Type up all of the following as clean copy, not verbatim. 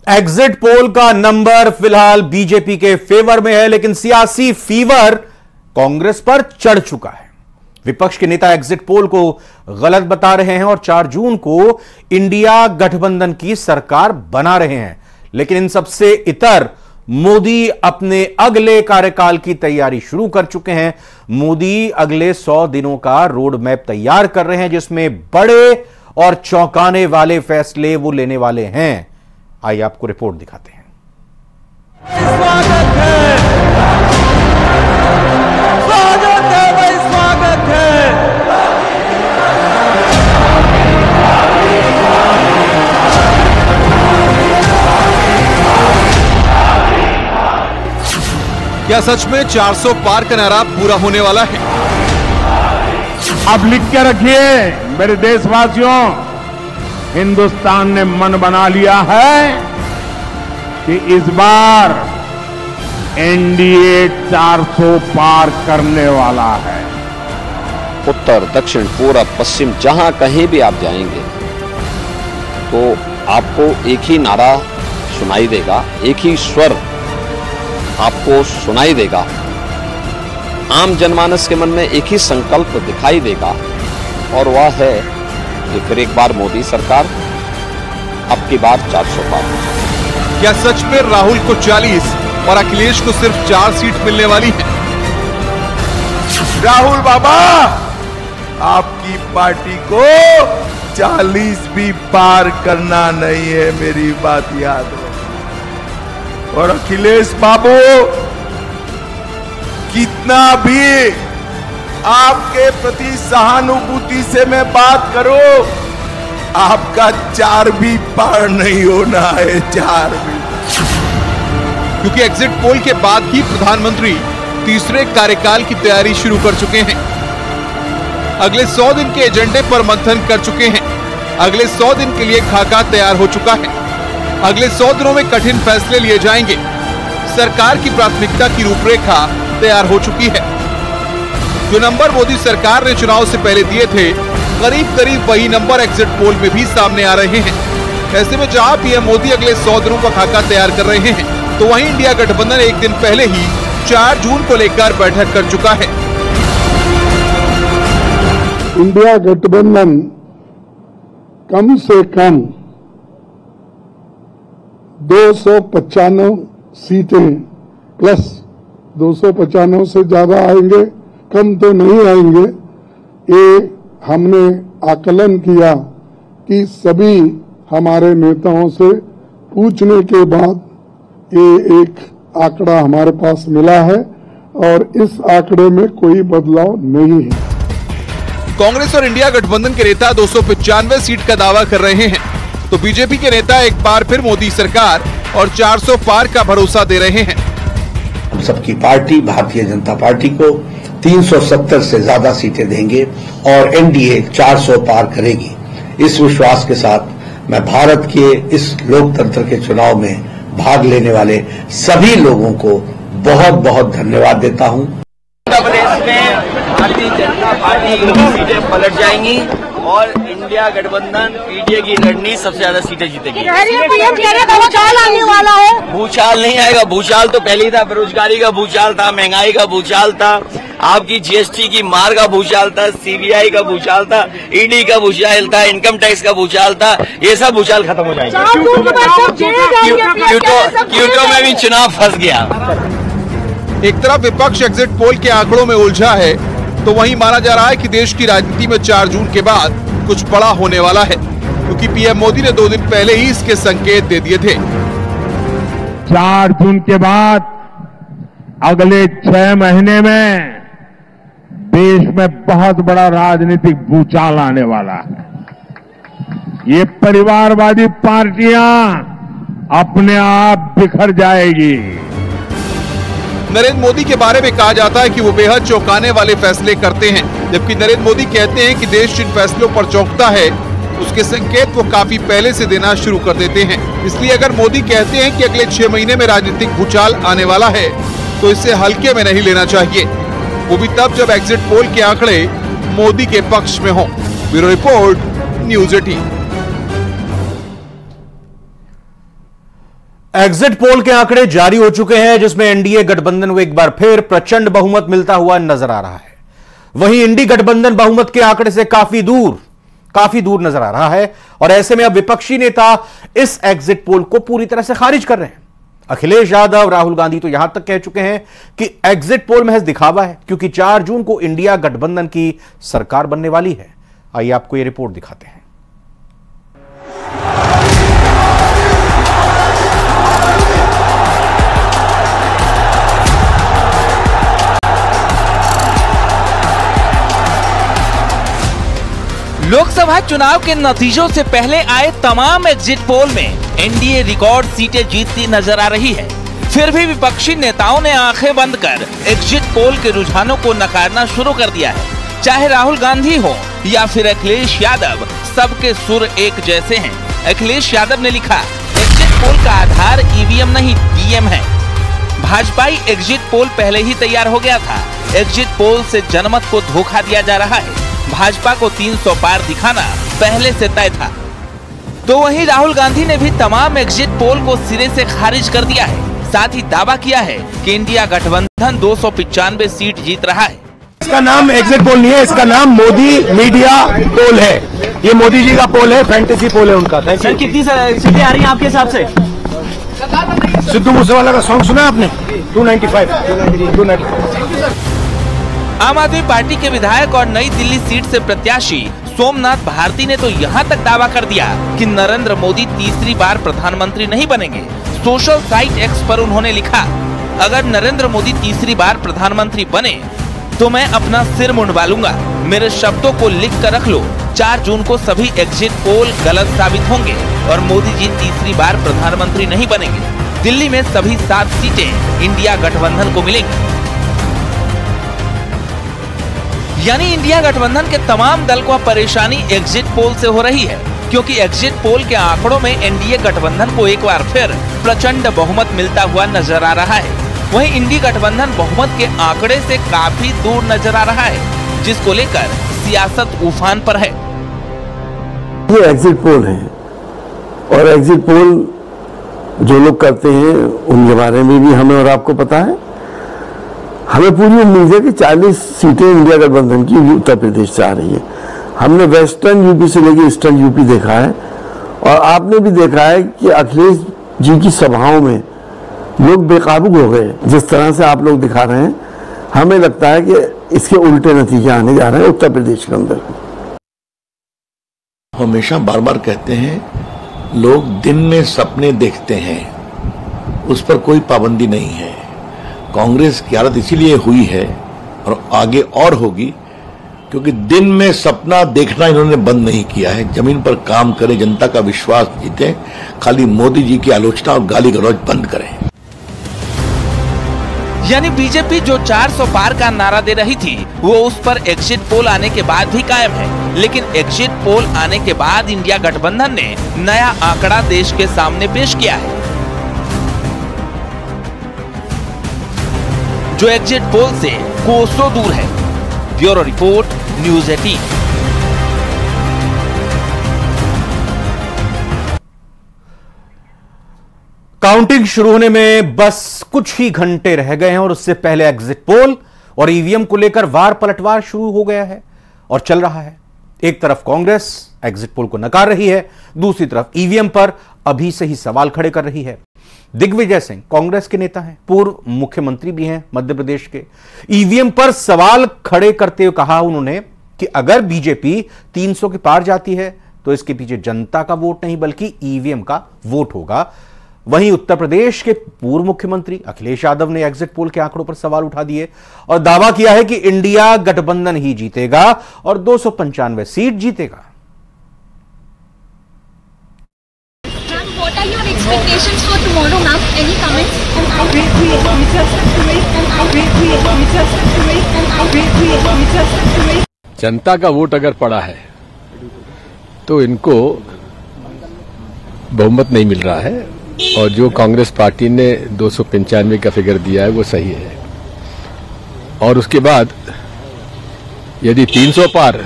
Exit poll का number फिलहाल BJP के फेवर में है, लेकिन सियासी फीवर कांग्रेस पर चढ़ चुका है। विपक्ष के नेता एग्जिट पोल को गलत बता रहे हैं और 4 जून को इंडिया गठबंधन की सरकार बना रहे हैं। लेकिन इन सबसे इतर मोदी अपने अगले कार्यकाल की तैयारी शुरू कर चुके हैं। मोदी अगले 100 दिनों का रोड मैप तैयार कर रहे हैं, जिसमें बड़े और चौंकाने वाले फैसले वो लेने वाले हैं। आइए आपको रिपोर्ट दिखाते हैं। स्वागत है भाई, स्वागत है। क्या सच में 400 पार का नारा पूरा होने वाला है? अब लिख के रखिए मेरे देशवासियों, हिंदुस्तान ने मन बना लिया है कि इस बार एनडीए 400 पार करने वाला है। उत्तर, दक्षिण, पूरब, पश्चिम, जहां कहीं भी आप जाएंगे तो आपको एक ही नारा सुनाई देगा, एक ही स्वर आपको सुनाई देगा। आम जनमानस के मन में एक ही संकल्प दिखाई देगा और वह है कि फिर एक बार मोदी सरकार, अब की बार 400 पार। क्या सच में राहुल को 40 और अखिलेश को सिर्फ 4 सीट मिलने वाली है? राहुल बाबा, आपकी पार्टी को 40 भी पार करना नहीं है, मेरी बात याद रखो। और अखिलेश बाबू, कितना भी आपके प्रति सहानुभूति से मैं बात करूं, आपका 4 भी पार नहीं होना है, 4 भी। क्योंकि एग्जिट पोल के बाद ही प्रधानमंत्री तीसरे कार्यकाल की तैयारी शुरू कर चुके हैं। अगले 100 दिन के एजेंडे पर मंथन कर चुके हैं। अगले 100 दिन के लिए खाका तैयार हो चुका है। अगले 100 दिनों में कठिन फैसले लिए जाएंगे। सरकार की प्राथमिकता की रूपरेखा तैयार हो चुकी है। जो नंबर मोदी सरकार ने चुनाव से पहले दिए थे, करीब करीब वही नंबर एग्जिट पोल में भी सामने आ रहे हैं। ऐसे में जहां पीएम मोदी अगले 100 दिनों का खाका तैयार कर रहे हैं, तो वहीं इंडिया गठबंधन एक दिन पहले ही 4 जून को लेकर बैठक कर चुका है। इंडिया गठबंधन कम से कम 295 सीटें प्लस 295 से ज्यादा आएंगे, कम तो नहीं आएंगे। ये हमने आकलन किया कि सभी हमारे नेताओं से पूछने के बाद ये एक आंकड़ा हमारे पास मिला है और इस आंकड़े में कोई बदलाव नहीं है। कांग्रेस और इंडिया गठबंधन के नेता 295 सीट का दावा कर रहे हैं, तो बीजेपी के नेता एक बार फिर मोदी सरकार और 400 पार का भरोसा दे रहे हैं। हम सबकी पार्टी भारतीय जनता पार्टी को 370 से ज्यादा सीटें देंगे और एनडीए 400 पार करेगी। इस विश्वास के साथ मैं भारत के इस लोकतंत्र के चुनाव में भाग लेने वाले सभी लोगों को बहुत बहुत धन्यवाद देता हूं। उत्तर प्रदेश में भारतीय जनता पार्टी की सीटें पलट जाएंगी और इंडिया गठबंधन पीडीए की लड़नी सबसे ज्यादा सीटें जीतेगी। भूचाल आने वाला है। भूचाल नहीं आएगा, भूचाल तो पहले ही था। बेरोजगारी का भूचाल था, महंगाई का भूचाल था, आपकी जीएसटी की मार का भूचाल था, सीबीआई का भूचाल था, ईडी का भूचाल था, इनकम टैक्स का भूचाल था। ये सब भूचाल खत्म हो जाएंगे। क्यूटो में भी चुनाव फंस गया। एक तरफ विपक्ष एग्जिट पोल के आंकड़ों में उलझा है, तो वहीं माना जा रहा है कि देश की राजनीति में 4 जून के बाद कुछ बड़ा होने वाला है, क्योंकि पीएम मोदी ने 2 दिन पहले ही इसके संकेत दे दिए थे। 4 जून के बाद अगले 6 महीने में देश में बहुत बड़ा राजनीतिक भूचाल आने वाला है। ये परिवारवादी पार्टियां अपने आप बिखर जाएगी। नरेंद्र मोदी के बारे में कहा जाता है कि वो बेहद चौंकाने वाले फैसले करते हैं, जबकि नरेंद्र मोदी कहते हैं कि देश जिन फैसलों पर चौंकता है उसके संकेत वो काफी पहले से देना शुरू कर देते हैं। इसलिए अगर मोदी कहते हैं कि अगले 6 महीने में राजनीतिक भूचाल आने वाला है, तो इसे हल्के में नहीं लेना चाहिए, वो भी तब जब एग्जिट पोल के आंकड़े मोदी के पक्ष में हों। Bureau report, news 18। Exit poll के आंकड़े जारी हो चुके हैं, जिसमें एनडीए गठबंधन को एक बार फिर प्रचंड बहुमत मिलता हुआ नजर आ रहा है। वहीं इंडी गठबंधन बहुमत के आंकड़े से काफी दूर नजर आ रहा है। और ऐसे में अब विपक्षी नेता इस एग्जिट पोल को पूरी तरह से खारिज कर रहे हैं। अखिलेश यादव, राहुल गांधी तो यहां तक कह चुके हैं कि एग्जिट पोल महज दिखावा है, क्योंकि 4 जून को इंडिया गठबंधन की सरकार बनने वाली है। आइए आपको यह रिपोर्ट दिखाते हैं। लोकसभा चुनाव के नतीजों से पहले आए तमाम एग्जिट पोल में एनडीए रिकॉर्ड सीटें जीतती नजर आ रही है। फिर भी विपक्षी नेताओं ने आंखें बंद कर एग्जिट पोल के रुझानों को नकारना शुरू कर दिया है। चाहे राहुल गांधी हो या फिर अखिलेश यादव, सबके सुर एक जैसे हैं। अखिलेश यादव ने लिखा, एग्जिट पोल का आधार ईवीएम नहीं डीएम है। भाजपाई एग्जिट पोल पहले ही तैयार हो गया था। एग्जिट पोल से जनमत को धोखा दिया जा रहा है। भाजपा को 300 पार दिखाना पहले से तय था। तो वहीं राहुल गांधी ने भी तमाम एग्जिट पोल को सिरे से खारिज कर दिया है। साथ ही दावा किया है कि इंडिया गठबंधन 295 सीट जीत रहा है। इसका नाम एग्जिट पोल नहीं है, इसका नाम मोदी मीडिया पोल है। ये मोदी जी का पोल है, फैंटेसी पोल है उनका। सर कितनी सीटें आ रही हैं आपके हिसाब से? सिद्धू मूसेवाला का सॉन्ग सुना आपने? 295। आम आदमी पार्टी के विधायक और नई दिल्ली सीट से प्रत्याशी सोमनाथ भारती ने तो यहां तक दावा कर दिया कि नरेंद्र मोदी तीसरी बार प्रधानमंत्री नहीं बनेंगे। सोशल साइट एक्स पर उन्होंने लिखा, अगर नरेंद्र मोदी तीसरी बार प्रधानमंत्री बने तो मैं अपना सिर मुंडवा लूंगा। मेरे शब्दों को लिख कर रख लो। 4 जून को सभी एग्जिट पोल गलत साबित होंगे और मोदी जी तीसरी बार प्रधानमंत्री नहीं बनेंगे। दिल्ली में सभी 7 सीटें इंडिया गठबंधन को मिलेंगी। यानी इंडिया गठबंधन के तमाम दल को परेशानी एग्जिट पोल से हो रही है, क्योंकि एग्जिट पोल के आंकड़ों में एनडीए गठबंधन को एक बार फिर प्रचंड बहुमत मिलता हुआ नजर आ रहा है। वहीं इंडी गठबंधन बहुमत के आंकड़े से काफी दूर नजर आ रहा है, जिसको लेकर सियासत उफान पर है। ये एग्जिट पोल है और एग्जिट पोल जो लोग करते हैं उनके बारे में भी हमें और आपको पता है। हमें पूरी उम्मीद है कि 40 सीटें इंडिया गठबंधन की उत्तर प्रदेश से आ रही है। हमने वेस्टर्न यूपी से लेकर ईस्टर्न यूपी देखा है और आपने भी देखा है कि अखिलेश जी की सभाओं में लोग बेकाबू हो गए। जिस तरह से आप लोग दिखा रहे हैं, हमें लगता है कि इसके उल्टे नतीजे आने जा रहे हैं उत्तर प्रदेश के अंदर। हमेशा बार बार कहते हैं, लोग दिन में सपने देखते हैं, उस पर कोई पाबंदी नहीं है। कांग्रेस की हालत इसीलिए हुई है और आगे और होगी क्योंकि दिन में सपना देखना इन्होंने बंद नहीं किया है। जमीन पर काम करें, जनता का विश्वास जीते, खाली मोदी जी की आलोचना और गाली गलौज बंद करें। यानी बीजेपी जो 400 पार का नारा दे रही थी, वो उस पर एग्जिट पोल आने के बाद भी कायम है। लेकिन एग्जिट पोल आने के बाद इंडिया गठबंधन ने नया आंकड़ा देश के सामने पेश किया है, जो एग्जिट पोल से कोसों दूर है। Bureau report, news 18। काउंटिंग शुरू होने में बस कुछ ही घंटे रह गए हैं और उससे पहले एग्जिट पोल और ईवीएम को लेकर वार पलटवार शुरू हो गया है और चल रहा है। एक तरफ कांग्रेस एग्जिट पोल को नकार रही है, दूसरी तरफ ईवीएम पर अभी से ही सवाल खड़े कर रही है। दिग्विजय सिंह कांग्रेस के नेता हैं, पूर्व मुख्यमंत्री भी हैं मध्य प्रदेश के। ईवीएम पर सवाल खड़े करते हुए कहा उन्होंने कि अगर बीजेपी 300 के पार जाती है तो इसके पीछे जनता का वोट नहीं बल्कि ईवीएम का वोट होगा। वहीं उत्तर प्रदेश के पूर्व मुख्यमंत्री अखिलेश यादव ने एग्जिट पोल के आंकड़ों पर सवाल उठा दिए और दावा किया है कि इंडिया गठबंधन ही जीतेगा और 295 सीट जीतेगा। जनता का वोट अगर पड़ा है तो इनको बहुमत नहीं मिल रहा है और जो कांग्रेस पार्टी ने 295 का फिगर दिया है वो सही है। और उसके बाद यदि 300 पार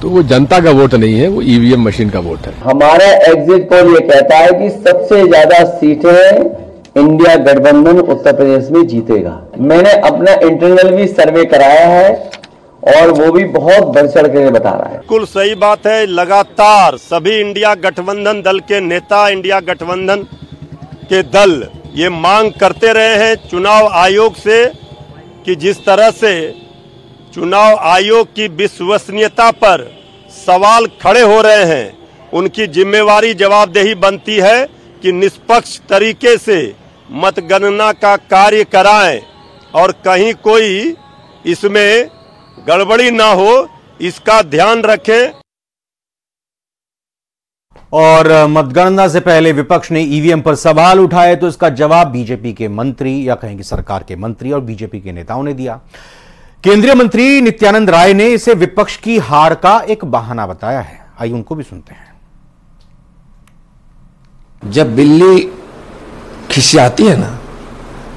तो वो जनता का वोट नहीं है, वो ईवीएम मशीन का वोट है। हमारा एग्जिट पोल ये कहता है कि सबसे ज्यादा सीटें इंडिया गठबंधन उत्तर प्रदेश में जीतेगा। मैंने अपना इंटरनल भी सर्वे कराया है और वो भी बहुत बढ़ चढ़ के बता रहा है। बिल्कुल सही बात है। लगातार सभी इंडिया गठबंधन दल के नेता, इंडिया गठबंधन के दल ये मांग करते रहे हैं चुनाव आयोग से कि जिस तरह से चुनाव आयोग की विश्वसनीयता पर सवाल खड़े हो रहे हैं, उनकी जिम्मेवारी जवाबदेही बनती है कि निष्पक्ष तरीके से मतगणना का कार्य कराएं और कहीं कोई इसमें गड़बड़ी ना हो, इसका ध्यान रखें। और मतगणना से पहले विपक्ष ने ईवीएम पर सवाल उठाए तो इसका जवाब बीजेपी के मंत्री या कहेंगे सरकार के मंत्री और बीजेपी के नेताओं ने दिया। केंद्रीय मंत्री नित्यानंद राय ने इसे विपक्ष की हार का एक बहाना बताया है। आइए उनको भी सुनते हैं। जब बिल्ली खिसियाती है ना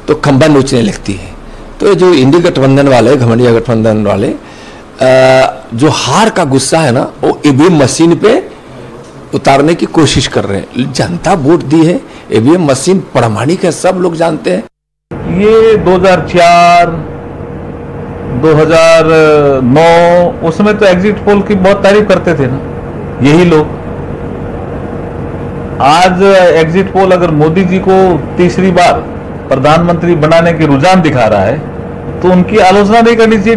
तो खंबा नोचने लगती है। तो जो इंडी गठबंधन वाले, घमंडिया गठबंधन वाले, जो हार का गुस्सा है ना वो ईवीएम मशीन पे उतारने की कोशिश कर रहे हैं। जनता वोट दी है, ईवीएम मशीन प्रामाणिक है, सब लोग जानते हैं। ये 2004, 2009 उसमें तो एग्जिट पोल की बहुत तारीफ करते थे ना यही लोग। आज एग्जिट पोल अगर मोदी जी को तीसरी बार प्रधानमंत्री बनाने की रुझान दिखा रहा है तो उनकी आलोचना नहीं करनी चाहिए।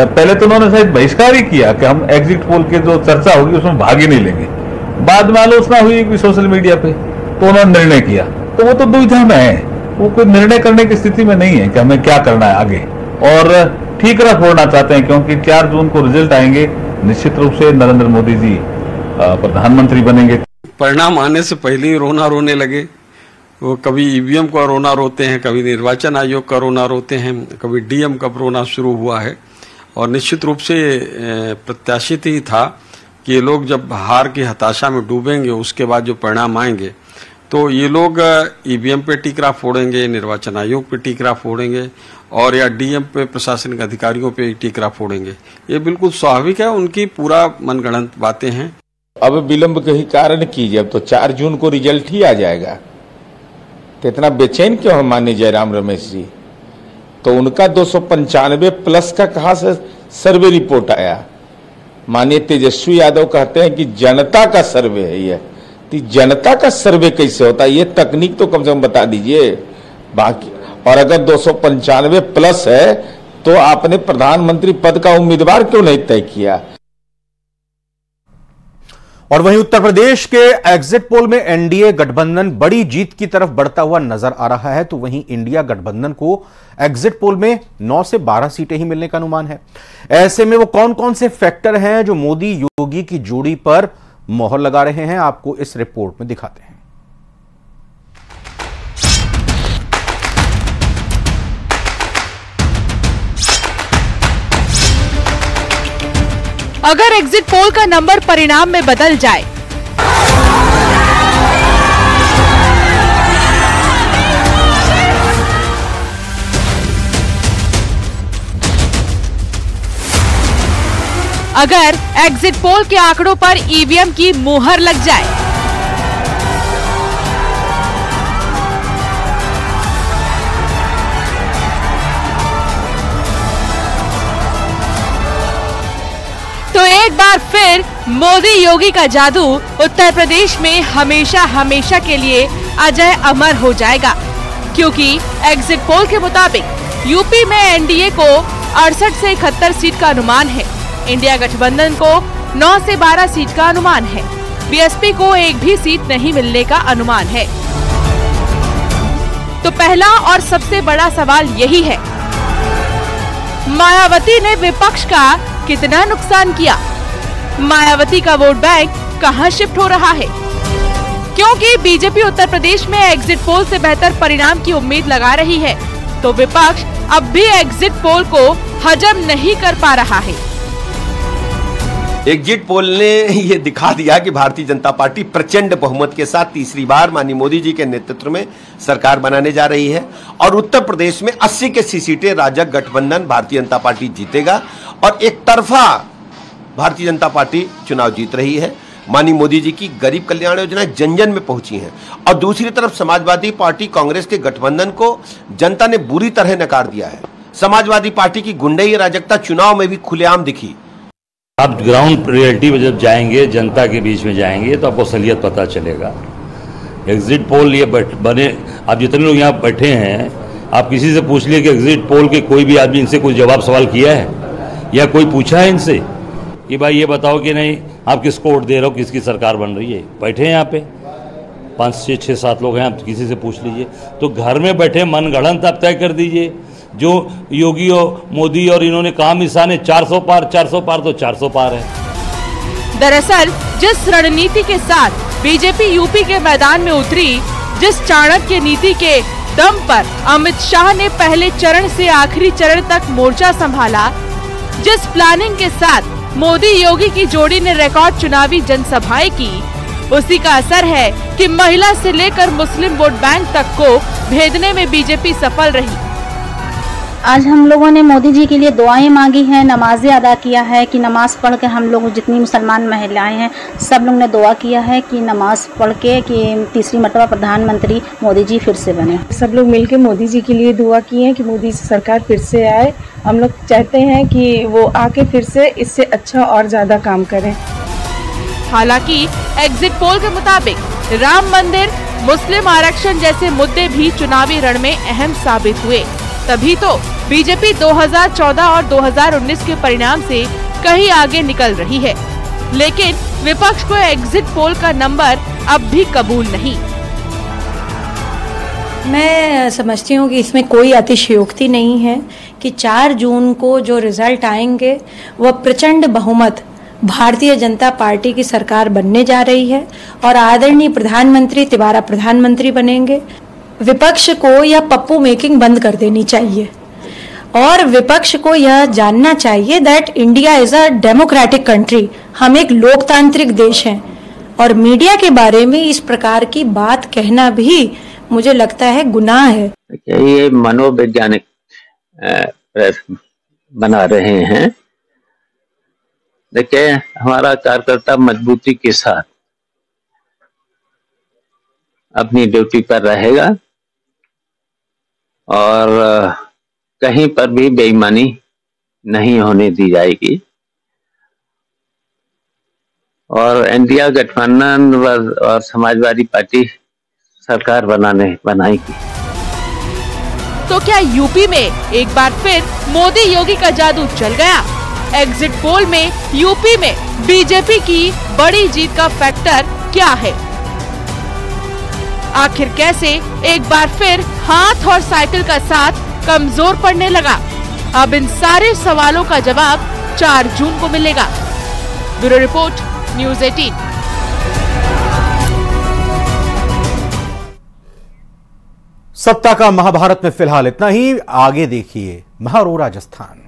पहले तो उन्होंने शायद बहिष्कार ही किया कि हम एग्जिट पोल की जो चर्चा होगी उसमें भाग ही नहीं लेंगे। बाद में आलोचना हुई कि सोशल मीडिया पे तो उन्होंने निर्णय किया। तो वो तो दुविधा में है, वो कोई निर्णय करने की स्थिति में नहीं है कि हमें क्या करना है आगे, और ठीकरा फोड़ना चाहते हैं क्योंकि 4 जून को रिजल्ट आएंगे। निश्चित रूप से नरेंद्र मोदी जी प्रधानमंत्री बनेंगे। परिणाम आने से पहले ही रोना रोने लगे। वो कभी ईवीएम का रोना रोते हैं, कभी निर्वाचन आयोग का रोना रोते हैं, कभी डीएम का रोना शुरू हुआ है। और निश्चित रूप से प्रत्याशित ही था कि ये लोग जब हार की हताशा में डूबेंगे उसके बाद जो परिणाम आएंगे तो ये लोग ईवीएम पे टीकरा फोड़ेंगे, निर्वाचन आयोग पे टीकरा फोड़ेंगे और या डीएम पे प्रशासनिक अधिकारियों पे टीकरा फोड़ेंगे। ये बिल्कुल स्वाभाविक है, उनकी पूरा मनगढ़ंत बातें हैं। अब विलंब के ही कारण कीजिए, अब तो 4 जून को रिजल्ट ही आ जाएगा। तो इतना बेचैन क्यों है माननीय जयराम रमेश जी? तो उनका 295 प्लस का कहां से सर्वे रिपोर्ट आया? माननीय तेजस्वी यादव कहते हैं कि जनता का सर्वे है ये। तो जनता का सर्वे कैसे होता है? ये तकनीक तो कम से कम बता दीजिए। बाकी और अगर 295 प्लस है तो आपने प्रधानमंत्री पद का उम्मीदवार क्यों नहीं तय किया? और वहीं उत्तर प्रदेश के एग्जिट पोल में एनडीए गठबंधन बड़ी जीत की तरफ बढ़ता हुआ नजर आ रहा है। तो वहीं इंडिया गठबंधन को एग्जिट पोल में 9 से 12 सीटें ही मिलने का अनुमान है। ऐसे में वो कौन कौन से फैक्टर हैं जो मोदी योगी की जोड़ी पर मोहर लगा रहे हैं, आपको इस रिपोर्ट में दिखाते हैं। अगर एग्जिट पोल का नंबर परिणाम में बदल जाए अगर एग्जिट पोल के आंकड़ों पर ईवीएम की मुहर लग जाए, तो एक बार फिर मोदी योगी का जादू उत्तर प्रदेश में हमेशा हमेशा के लिए अजय अमर हो जाएगा। क्योंकि एग्जिट पोल के मुताबिक यूपी में एनडीए को 68 से 71 सीट का अनुमान है। इंडिया गठबंधन को 9 से 12 सीट का अनुमान है। बीएसपी को एक भी सीट नहीं मिलने का अनुमान है। तो पहला और सबसे बड़ा सवाल यही है, मायावती ने विपक्ष का कितना नुकसान किया? मायावती का वोट बैंक कहां शिफ्ट हो रहा है? क्योंकि बीजेपी उत्तर प्रदेश में एग्जिट पोल से बेहतर परिणाम की उम्मीद लगा रही है, तो विपक्ष अब भी एग्जिट पोल को हजम नहीं कर पा रहा है। एग्जिट पोल ने ये दिखा दिया कि भारतीय जनता पार्टी प्रचंड बहुमत के साथ तीसरी बार माननीय मोदी जी के नेतृत्व में सरकार बनाने जा रही है और उत्तर प्रदेश में 80 के 80 सीटें राजग गठबंधन भारतीय जनता पार्टी जीतेगा और एक तरफा भारतीय जनता पार्टी चुनाव जीत रही है। माननीय मोदी जी की गरीब कल्याण योजना जन जन में पहुंची हैं और दूसरी तरफ समाजवादी पार्टी कांग्रेस के गठबंधन को जनता ने बुरी तरह नकार दिया है। समाजवादी पार्टी की गुंडई अराजकता चुनाव में भी खुलेआम दिखी। आप ग्राउंड रियलिटी में जब जाएंगे, जनता के बीच में जाएंगे, तो आपको असलियत पता चलेगा। एग्जिट पोल ये बने, आप जितने लोग यहाँ बैठे हैं, आप किसी से पूछ लिए कि एग्जिट पोल के कोई भी आदमी इनसे कुछ जवाब सवाल किया है या कोई पूछा है इनसे कि भाई ये बताओ कि नहीं आप किसको वोट दे रहे हो, किसकी सरकार बन रही है। बैठे हैं यहाँ पे 5, 6, 7 लोग हैं, आप किसी से पूछ लीजिए। तो घर में बैठे मनगढ़ंत आप तय कर दीजिए। जो योगी और मोदी और इन्होंने काम निशाने 400 पार तो 400 पार है। दरअसल जिस रणनीति के साथ बीजेपी यूपी के मैदान में उतरी, जिस चाणक्य नीति के दम पर अमित शाह ने पहले चरण से आखिरी चरण तक मोर्चा संभाला, जिस प्लानिंग के साथ मोदी योगी की जोड़ी ने रिकॉर्ड चुनावी जनसभाएं की, उसी का असर है कि महिला से लेकर मुस्लिम वोट बैंक तक को भेदने में बीजेपी सफल रही। आज हम लोगों ने मोदी जी के लिए दुआएं मांगी हैं, नमाजें अदा किया है कि नमाज पढ़ के हम लोग जितनी मुसलमान महिलाएं हैं सब लोग ने दुआ किया है कि नमाज पढ़ के कि तीसरी मरतबा प्रधानमंत्री मोदी जी फिर से बने। सब लोग मिलकर मोदी जी के लिए दुआ किए हैं कि मोदी सरकार फिर से आए। हम लोग चाहते हैं कि वो आके फिर से इससे अच्छा और ज्यादा काम करें। हालांकि एग्जिट पोल के मुताबिक राम मंदिर, मुस्लिम आरक्षण जैसे मुद्दे भी चुनावी रण में अहम साबित हुए। तभी तो बीजेपी 2014 और 2019 के परिणाम से कहीं आगे निकल रही है, लेकिन विपक्ष को एग्जिट पोल का नंबर अब भी कबूल नहीं। मैं समझती हूँ कि इसमें कोई अतिशयोक्ति नहीं है कि 4 जून को जो रिजल्ट आएंगे वह प्रचंड बहुमत भारतीय जनता पार्टी की सरकार बनने जा रही है और आदरणीय प्रधानमंत्री तिबारा प्रधानमंत्री बनेंगे। विपक्ष को यह पप्पू मेकिंग बंद कर देनी चाहिए और विपक्ष को यह जानना चाहिए that India is a democratic country. हम एक लोकतांत्रिक देश हैं और मीडिया के बारे में इस प्रकार की बात कहना भी मुझे लगता है गुनाह है। ये मनोवैज्ञानिक बना रहे हैं। देखिए, हमारा कार्यकर्ता मजबूती के साथ अपनी ड्यूटी पर रहेगा और कहीं पर भी बेईमानी नहीं होने दी जाएगी और एनडीए गठबंधन और समाजवादी पार्टी सरकार बनाएगी। तो क्या यूपी में एक बार फिर मोदी योगी का जादू चल गया? एग्जिट पोल में यूपी में बीजेपी की बड़ी जीत का फैक्टर क्या है? आखिर कैसे एक बार फिर हाथ और साइकिल का साथ कमजोर पड़ने लगा? अब इन सारे सवालों का जवाब 4 जून को मिलेगा। Bureau report, news 18। सत्ता का महाभारत में फिलहाल इतना ही। आगे देखिए महारो राजस्थान।